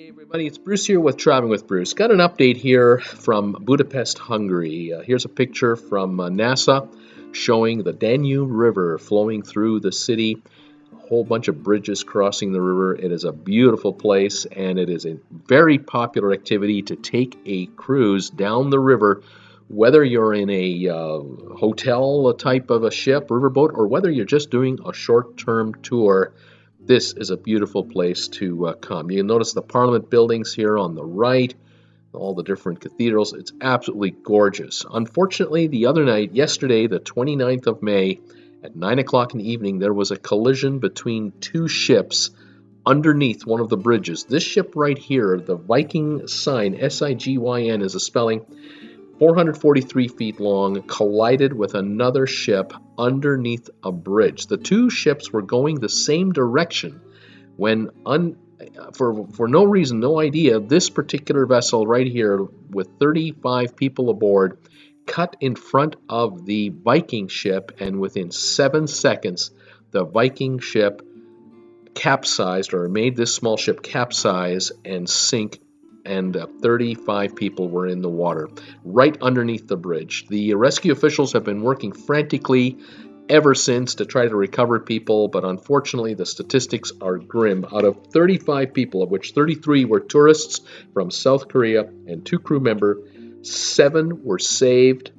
Hey everybody, it's Bruce here with Traveling with Bruce. Got an update here from Budapest, Hungary. Here's a picture from NASA showing the Danube River flowing through the city. A whole bunch of bridges crossing the river. It is a beautiful place and it is a very popular activity to take a cruise down the river, whether you're in a hotel type of a ship, riverboat, or whether you're just doing a short-term tour. This is a beautiful place to come. You can notice the Parliament buildings here on the right, all the different cathedrals. It's absolutely gorgeous. Unfortunately, the other night, yesterday, the 29th of May, at 9 o'clock in the evening, there was a collision between two ships underneath one of the bridges. This ship right here, the Viking Sigyn, S-I-G-Y-N is a spelling, 443 feet long, collided with another ship underneath a bridge. The two ships were going the same direction when, for no reason, no idea, this particular vessel right here with 35 people aboard cut in front of the Viking ship, and within 7 seconds, the Viking ship capsized, or made this small ship capsize and sink, and 35 people were in the water right underneath the bridge. The rescue officials have been working frantically ever since to try to recover people, but unfortunately the statistics are grim. Out of 35 people, of which 33 were tourists from South Korea and 2 crew members, 7 were saved,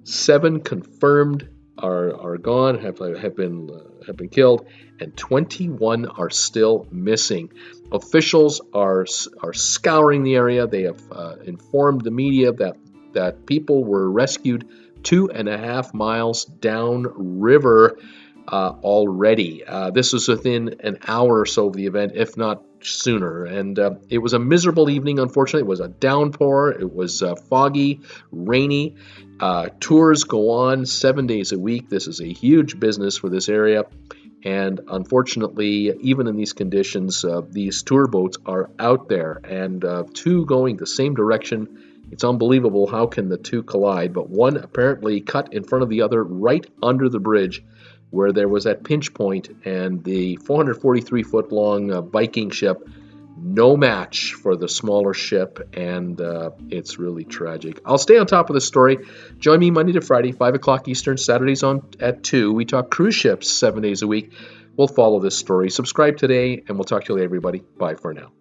7 confirmed are gone, have been killed, and 21 are still missing. Officials are scouring the area. They have informed the media that people were rescued 2.5 miles downriver already. This was within an hour or so of the event, if not sooner. And it was a miserable evening, unfortunately. It was a downpour. It was foggy, rainy. Tours go on 7 days a week. This is a huge business for this area. And unfortunately, even in these conditions, these tour boats are out there, and two going the same direction. It's unbelievable how can the two collide, but one apparently cut in front of the other right under the bridge where there was that pinch point, and the 443-foot long Viking ship, no match for the smaller ship, and it's really tragic. I'll stay on top of the story. Join me Monday to Friday, 5 o'clock Eastern, Saturdays on at 2. We talk cruise ships 7 days a week. We'll follow this story. Subscribe today, and we'll talk to you later, everybody. Bye for now.